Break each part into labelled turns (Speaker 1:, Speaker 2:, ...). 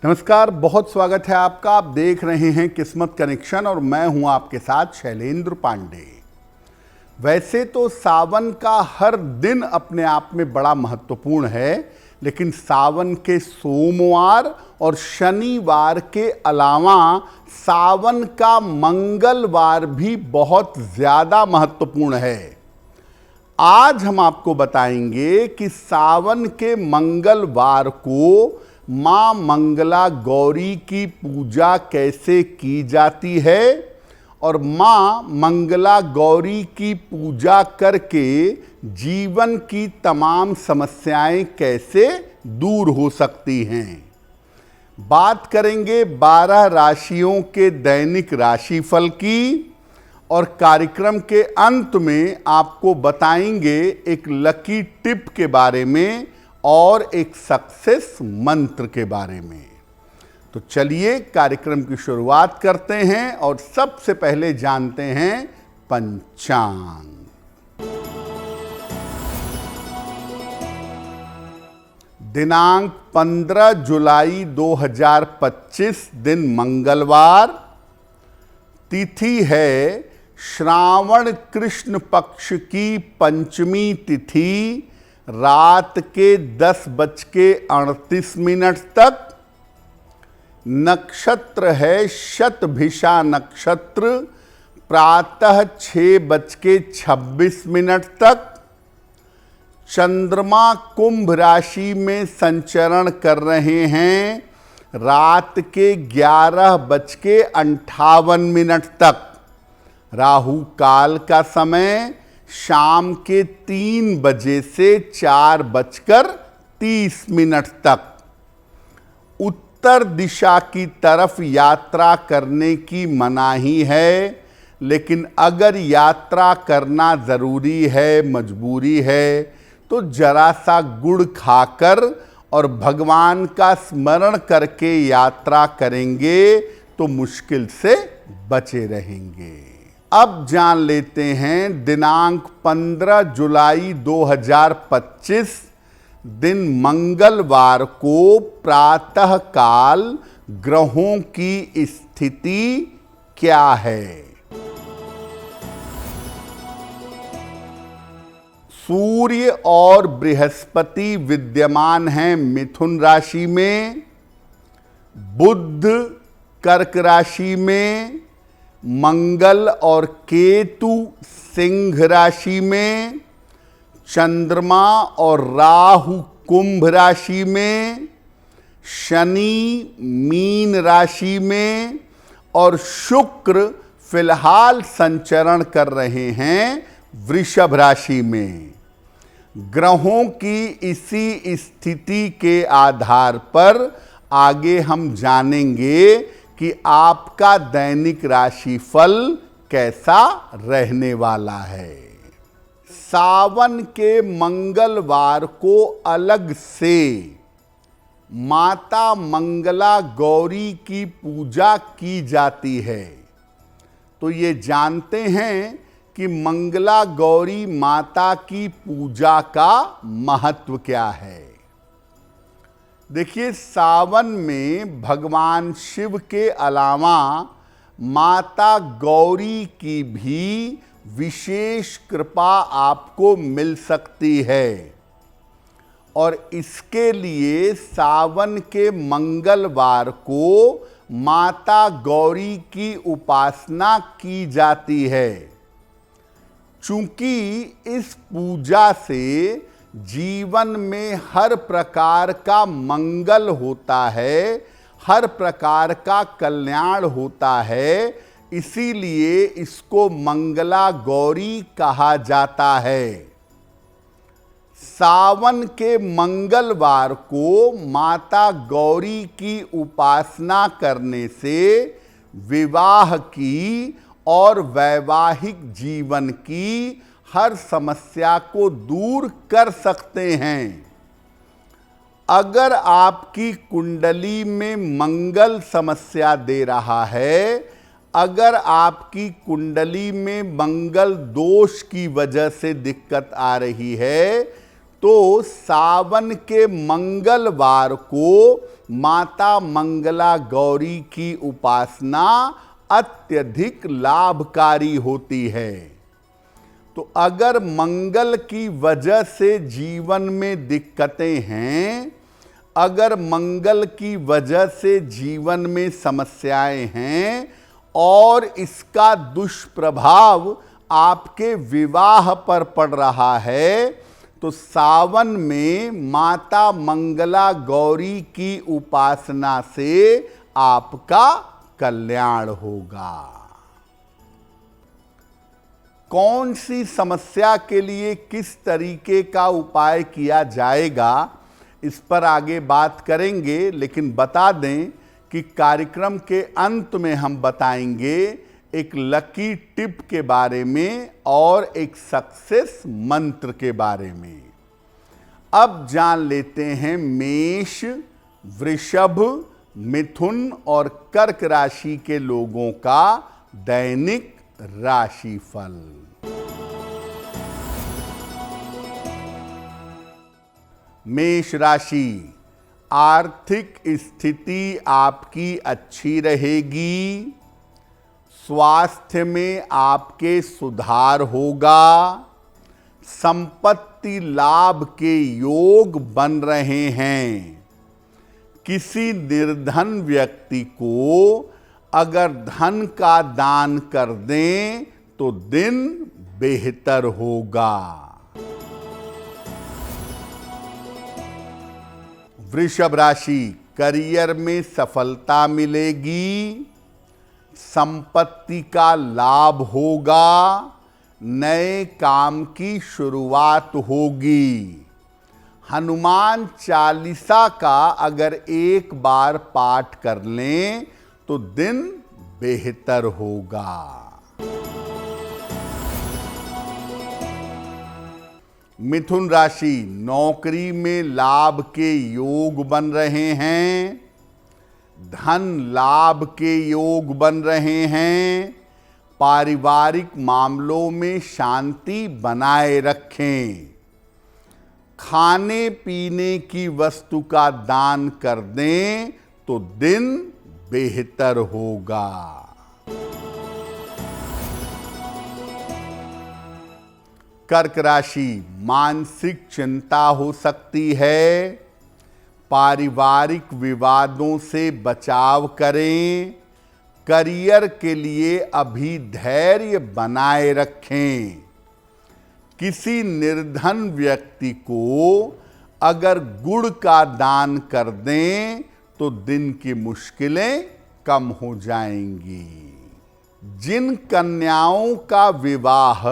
Speaker 1: नमस्कार, बहुत स्वागत है आपका। आप देख रहे हैं किस्मत कनेक्शन और मैं हूं आपके साथ शैलेंद्र पांडे। वैसे तो सावन का हर दिन अपने आप में बड़ा महत्वपूर्ण है, लेकिन सावन के सोमवार और शनिवार के अलावा सावन का मंगलवार भी बहुत ज़्यादा महत्वपूर्ण है। आज हम आपको बताएंगे कि सावन के मंगलवार को माँ मंगला गौरी की पूजा कैसे की जाती है और माँ मंगला गौरी की पूजा करके जीवन की तमाम समस्याएं कैसे दूर हो सकती हैं। बात करेंगे 12 राशियों के दैनिक राशिफल की और कार्यक्रम के अंत में आपको बताएंगे एक लकी टिप के बारे में और एक सक्सेस मंत्र के बारे में। तो चलिए कार्यक्रम की शुरुआत करते हैं और सबसे पहले जानते हैं पंचांग। दिनांक 15 जुलाई 2025 दिन मंगलवार, तिथि है श्रावण कृष्ण पक्ष की पंचमी तिथि, रात के 10:38 तक। नक्षत्र है शतभिषा नक्षत्र, प्रातः 6:26 तक। चंद्रमा कुंभ राशि में संचरण कर रहे हैं रात के 11:58 तक। राहु काल का समय शाम के 3 बजे से 4:30 तक। उत्तर दिशा की तरफ यात्रा करने की मनाही है, लेकिन अगर यात्रा करना ज़रूरी है, मजबूरी है, तो जरा सा गुड़ खाकर और भगवान का स्मरण करके यात्रा करेंगे तो मुश्किल से बचे रहेंगे। अब जान लेते हैं दिनांक 15 जुलाई 2025 दिन मंगलवार को प्रातः काल ग्रहों की स्थिति क्या है। सूर्य और बृहस्पति विद्यमान हैं मिथुन राशि में, बुध कर्क राशि में, मंगल और केतु सिंह राशि में, चंद्रमा और राहु कुंभ राशि में, शनि मीन राशि में और शुक्र फिलहाल संचरण कर रहे हैं वृषभ राशि में। ग्रहों की इसी स्थिति के आधार पर आगे हम जानेंगे कि आपका दैनिक राशिफल कैसा रहने वाला है। सावन के मंगलवार को अलग से माता मंगला गौरी की पूजा की जाती है। तो ये जानते हैं कि मंगला गौरी माता की पूजा का महत्व क्या है। देखिए, सावन में भगवान शिव के अलावा माता गौरी की भी विशेष कृपा आपको मिल सकती है और इसके लिए सावन के मंगलवार को माता गौरी की उपासना की जाती है। चूंकि इस पूजा से जीवन में हर प्रकार का मंगल होता है, हर प्रकार का कल्याण होता है, इसीलिए इसको मंगला गौरी कहा जाता है। सावन के मंगलवार को माता गौरी की उपासना करने से विवाह की और वैवाहिक जीवन की हर समस्या को दूर कर सकते हैं। अगर आपकी कुंडली में मंगल समस्या दे रहा है, अगर आपकी कुंडली में मंगल दोष की वजह से दिक्कत आ रही है, तो सावन के मंगलवार को माता मंगला गौरी की उपासना अत्यधिक लाभकारी होती है। तो अगर मंगल की वजह से जीवन में दिक्कतें हैं, अगर मंगल की वजह से जीवन में समस्याएं हैं और इसका दुष्प्रभाव आपके विवाह पर पड़ रहा है, तो सावन में माता मंगला गौरी की उपासना से आपका कल्याण होगा। कौन सी समस्या के लिए किस तरीके का उपाय किया जाएगा, इस पर आगे बात करेंगे, लेकिन बता दें कि कार्यक्रम के अंत में हम बताएंगे एक लकी टिप के बारे में और एक सक्सेस मंत्र के बारे में। अब जान लेते हैं मेष, वृषभ, मिथुन और कर्क राशि के लोगों का दैनिक राशिफल। मेष राशि, आर्थिक स्थिति आपकी अच्छी रहेगी। स्वास्थ्य में आपके सुधार होगा। संपत्ति लाभ के योग बन रहे हैं। किसी निर्धन व्यक्ति को अगर धन का दान कर दें तो दिन बेहतर होगा। वृषभ राशि, करियर में सफलता मिलेगी। संपत्ति का लाभ होगा। नए काम की शुरुआत होगी। हनुमान चालीसा का अगर एक बार पाठ कर लें तो दिन बेहतर होगा। मिथुन राशि, नौकरी में लाभ के योग बन रहे हैं। धन लाभ के योग बन रहे हैं। पारिवारिक मामलों में शांति बनाए रखें। खाने पीने की वस्तु का दान कर दें तो दिन बेहतर होगा। कर्क राशि, मानसिक चिंता हो सकती है। पारिवारिक विवादों से बचाव करें। करियर के लिए अभी धैर्य बनाए रखें। किसी निर्धन व्यक्ति को अगर गुड़ का दान कर दें तो दिन की मुश्किलें कम हो जाएंगी। जिन कन्याओं का विवाह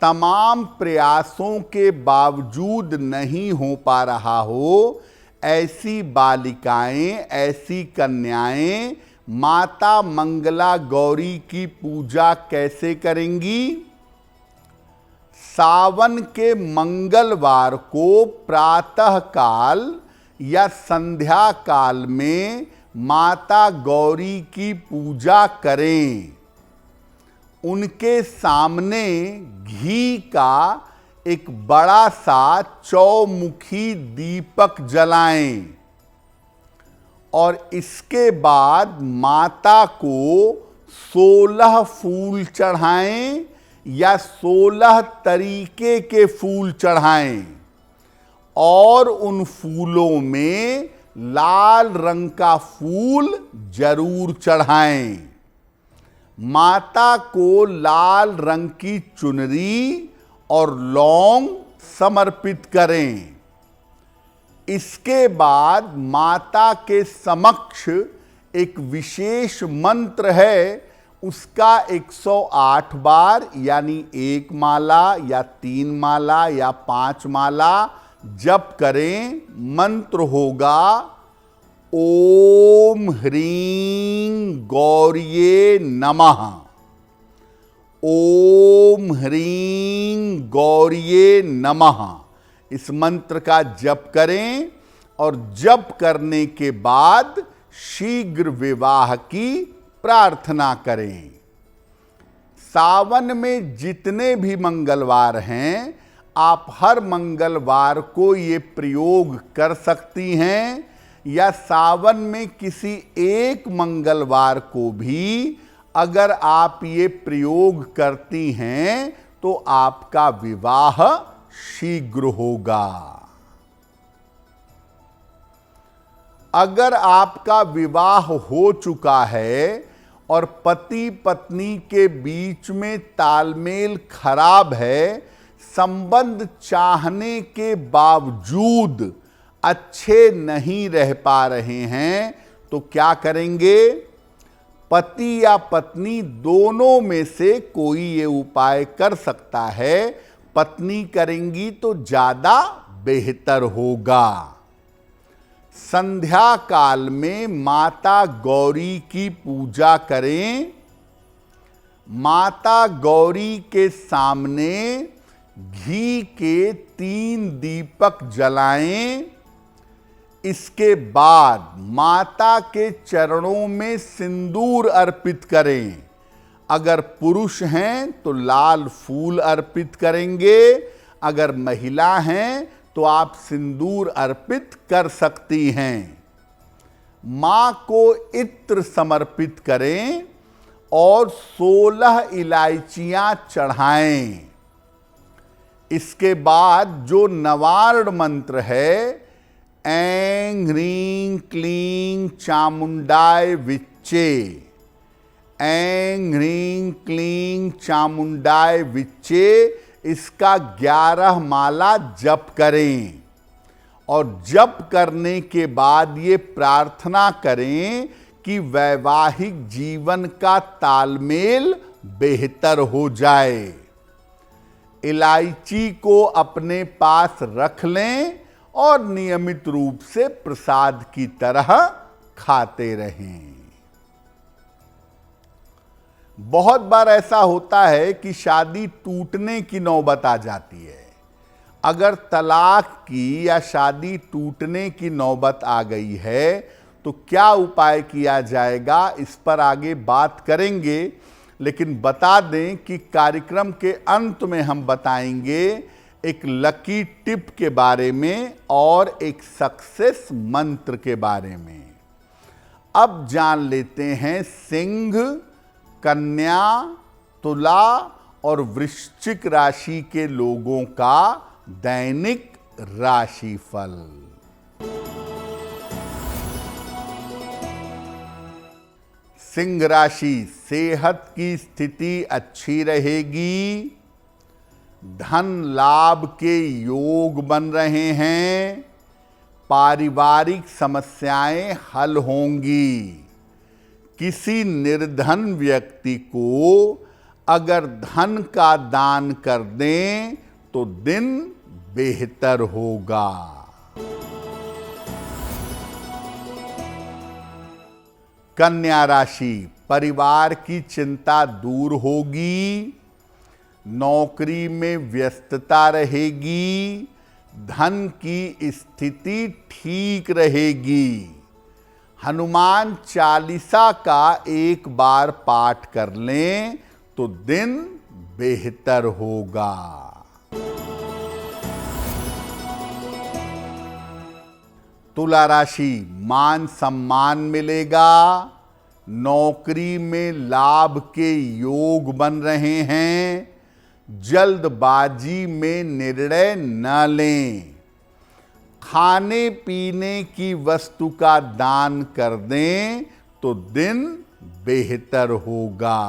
Speaker 1: तमाम प्रयासों के बावजूद नहीं हो पा रहा हो, ऐसी बालिकाएं, ऐसी कन्याएं माता मंगला गौरी की पूजा कैसे करेंगी? सावन के मंगलवार को प्रातः काल या संध्या काल में माता गौरी की पूजा करें। उनके सामने घी का एक बड़ा सा चौमुखी दीपक जलाएं और इसके बाद माता को 16 फूल चढ़ाएं या 16 तरीके के फूल चढ़ाएं और उन फूलों में लाल रंग का फूल जरूर चढ़ाएं। माता को लाल रंग की चुनरी और लौंग समर्पित करें। इसके बाद माता के समक्ष एक विशेष मंत्र है, उसका 108 बार यानी 1 माला या 3 माला या 5 माला जप करें। मंत्र होगा ओम ह्रीं गौर्ये नमः। ओम ह्रीं गौर्ये नमः। इस मंत्र का जप करें और जप करने के बाद शीघ्र विवाह की प्रार्थना करें। सावन में जितने भी मंगलवार हैं, आप हर मंगलवार को ये प्रयोग कर सकती हैं, या सावन में किसी एक मंगलवार को भी अगर आप ये प्रयोग करती हैं तो आपका विवाह शीघ्र होगा। अगर आपका विवाह हो चुका है और पति पत्नी के बीच में तालमेल खराब है, संबंध चाहने के बावजूद अच्छे नहीं रह पा रहे हैं, तो क्या करेंगे? पति या पत्नी दोनों में से कोई ये उपाय कर सकता है। पत्नी करेंगी तो ज्यादा बेहतर होगा। संध्या काल में माता गौरी की पूजा करें। माता गौरी के सामने घी के 3 दीपक जलाएं। इसके बाद माता के चरणों में सिंदूर अर्पित करें। अगर पुरुष हैं तो लाल फूल अर्पित करेंगे, अगर महिला हैं तो आप सिंदूर अर्पित कर सकती हैं। मां को इत्र समर्पित करें और 16 इलायचियां चढ़ाएं। इसके बाद जो नवार्ण मंत्र है, ऐं ह्रीं क्लीं चामुंडाय विच्चे, ऐं ह्रीं क्लीं चामुंडाय विच्चे, इसका 11 माला जप करें। और जप करने के बाद ये प्रार्थना करें कि वैवाहिक जीवन का तालमेल बेहतर हो जाए। इलायची को अपने पास रख लें और नियमित रूप से प्रसाद की तरह खाते रहें। बहुत बार ऐसा होता है कि शादी टूटने की नौबत आ जाती है। अगर तलाक की या शादी टूटने की नौबत आ गई है तो क्या उपाय किया जाएगा, इस पर आगे बात करेंगे। लेकिन बता दें कि कार्यक्रम के अंत में हम बताएंगे एक लकी टिप के बारे में और एक सक्सेस मंत्र के बारे में। अब जान लेते हैं सिंह, कन्या, तुला और वृश्चिक राशि के लोगों का दैनिक राशिफल। सिंह राशि, सेहत की स्थिति अच्छी रहेगी। धन लाभ के योग बन रहे हैं। पारिवारिक समस्याएं हल होंगी। किसी निर्धन व्यक्ति को अगर धन का दान कर दें तो दिन बेहतर होगा। कन्या राशि, परिवार की चिंता दूर होगी। नौकरी में व्यस्तता रहेगी। धन की स्थिति ठीक रहेगी। हनुमान चालीसा का एक बार पाठ कर लें तो दिन बेहतर होगा। तुला राशि, मान सम्मान मिलेगा। नौकरी में लाभ के योग बन रहे हैं। जल्दबाजी में निर्णय न लें। खाने पीने की वस्तु का दान कर दें तो दिन बेहतर होगा।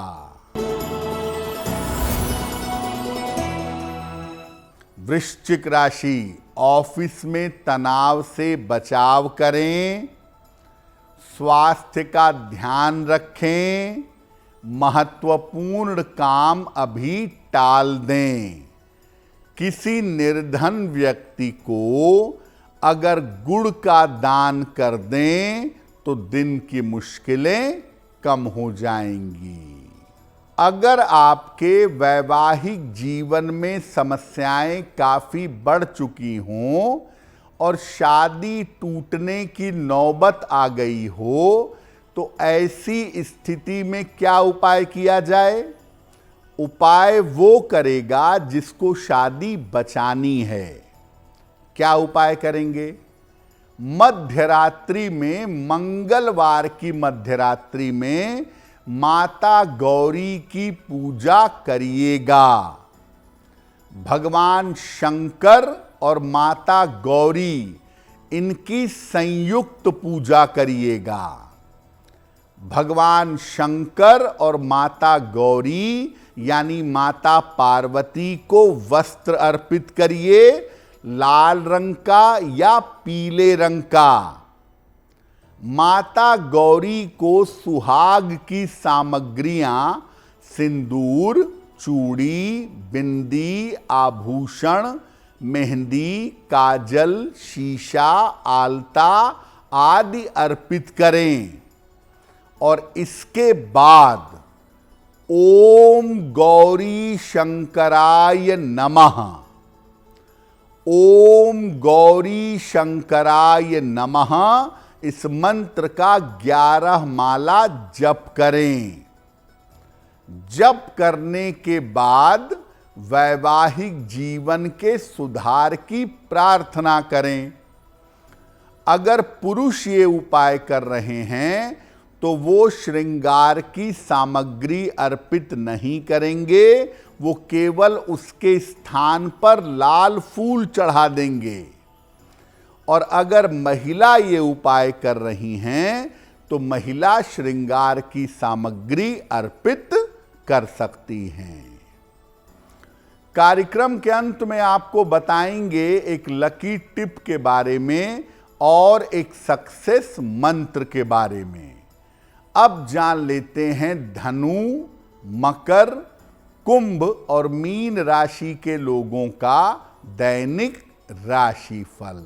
Speaker 1: वृश्चिक राशि, ऑफिस में तनाव से बचाव करें। स्वास्थ्य का ध्यान रखें। महत्वपूर्ण काम अभी टाल दें। किसी निर्धन व्यक्ति को अगर गुड़ का दान कर दें तो दिन की मुश्किलें कम हो जाएंगी। अगर आपके वैवाहिक जीवन में समस्याएं काफी बढ़ चुकी हों और शादी टूटने की नौबत आ गई हो तो ऐसी स्थिति में क्या उपाय किया जाए? उपाय वो करेगा जिसको शादी बचानी है। क्या उपाय करेंगे? मध्यरात्रि में, मंगलवार की मध्यरात्रि में माता गौरी की पूजा करिएगा। भगवान शंकर और माता गौरी, इनकी संयुक्त पूजा करिएगा। भगवान शंकर और माता गौरी यानी माता पार्वती को वस्त्र अर्पित करिए, लाल रंग का या पीले रंग का। माता गौरी को सुहाग की सामग्रियां सिंदूर, चूड़ी, बिंदी, आभूषण, मेहंदी, काजल, शीशा, आलता आदि अर्पित करें और इसके बाद ओम गौरी शंकराय नमः, ओम गौरी शंकराय नमः इस मंत्र का 11 माला जप करें। जप करने के बाद वैवाहिक जीवन के सुधार की प्रार्थना करें। अगर पुरुष ये उपाय कर रहे हैं तो वो श्रृंगार की सामग्री अर्पित नहीं करेंगे, वो केवल उसके स्थान पर लाल फूल चढ़ा देंगे। और अगर महिला ये उपाय कर रही हैं तो महिला श्रृंगार की सामग्री अर्पित कर सकती हैं। कार्यक्रम के अंत में आपको बताएंगे एक लकी टिप के बारे में और एक सक्सेस मंत्र के बारे में। अब जान लेते हैं धनु, मकर, कुंभ और मीन राशि के लोगों का दैनिक राशिफल।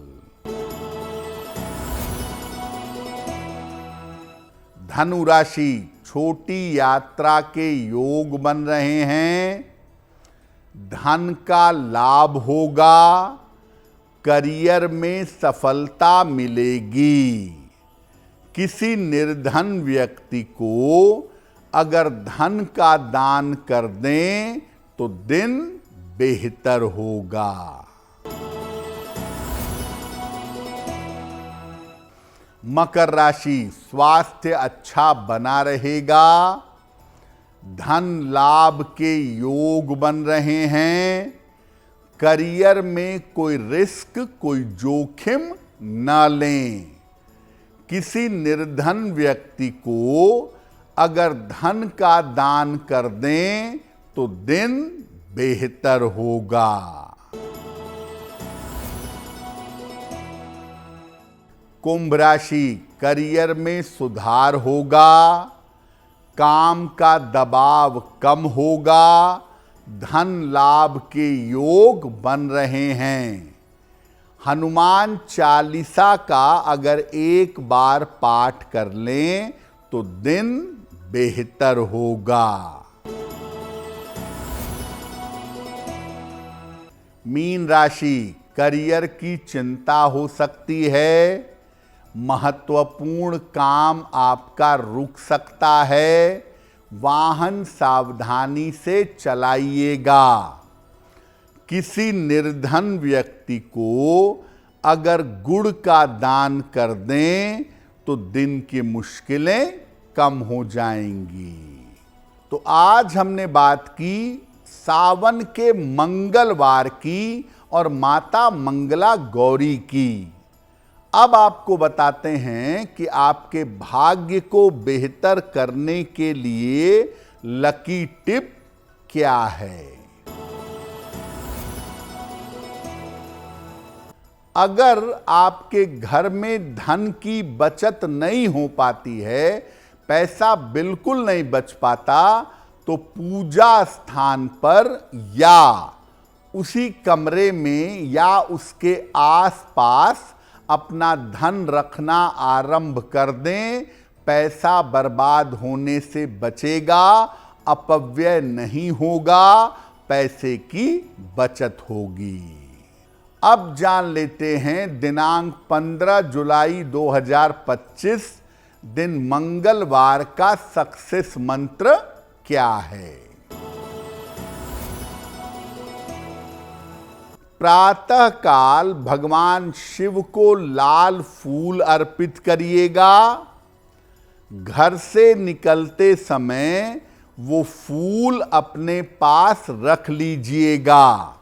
Speaker 1: धनु राशि, छोटी यात्रा के योग बन रहे हैं। धन का लाभ होगा। करियर में सफलता मिलेगी। किसी निर्धन व्यक्ति को अगर धन का दान कर दें तो दिन बेहतर होगा। मकर राशि, स्वास्थ्य अच्छा बना रहेगा। धन लाभ के योग बन रहे हैं। करियर में कोई रिस्क, कोई जोखिम न लें। किसी निर्धन व्यक्ति को अगर धन का दान कर दें तो दिन बेहतर होगा। कुंभ राशि, करियर में सुधार होगा। काम का दबाव कम होगा। धन लाभ के योग बन रहे हैं। हनुमान चालीसा का अगर एक बार पाठ कर लें तो दिन बेहतर होगा। मीन राशि, करियर की चिंता हो सकती है। महत्वपूर्ण काम आपका रुक सकता है। वाहन सावधानी से चलाइएगा। किसी निर्धन व्यक्ति को अगर गुड़ का दान कर दें तो दिन की मुश्किलें कम हो जाएंगी। तो आज हमने बात की सावन के मंगलवार की और माता मंगला गौरी की। अब आपको बताते हैं कि आपके भाग्य को बेहतर करने के लिए लकी टिप क्या है। अगर आपके घर में धन की बचत नहीं हो पाती है, पैसा बिल्कुल नहीं बच पाता, तो पूजा स्थान पर या उसी कमरे में या उसके आसपास अपना धन रखना आरंभ कर दें। पैसा बर्बाद होने से बचेगा, अपव्यय नहीं होगा, पैसे की बचत होगी। अब जान लेते हैं दिनांक 15 जुलाई 2025 दिन मंगलवार का सक्सेस मंत्र क्या है। प्रातः काल भगवान शिव को लाल फूल अर्पित करिएगा। घर से निकलते समय वो फूल अपने पास रख लीजिएगा।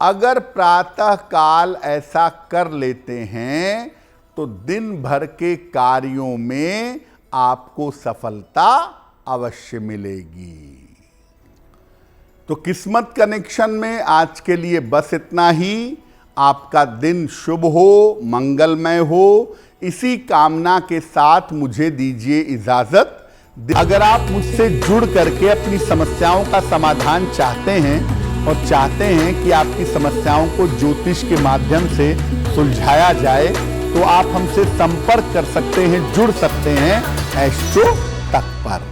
Speaker 1: अगर प्रातः काल ऐसा कर लेते हैं तो दिन भर के कार्यों में आपको सफलता अवश्य मिलेगी। तो किस्मत कनेक्शन में आज के लिए बस इतना ही। आपका दिन शुभ हो, मंगलमय हो, इसी कामना के साथ मुझे दीजिए इजाजत। अगर आप मुझसे जुड़ करके अपनी समस्याओं का समाधान चाहते हैं और चाहते हैं कि आपकी समस्याओं को ज्योतिष के माध्यम से सुलझाया जाए, तो आप हमसे संपर्क कर सकते हैं, जुड़ सकते हैं एस्ट्रो तक पर।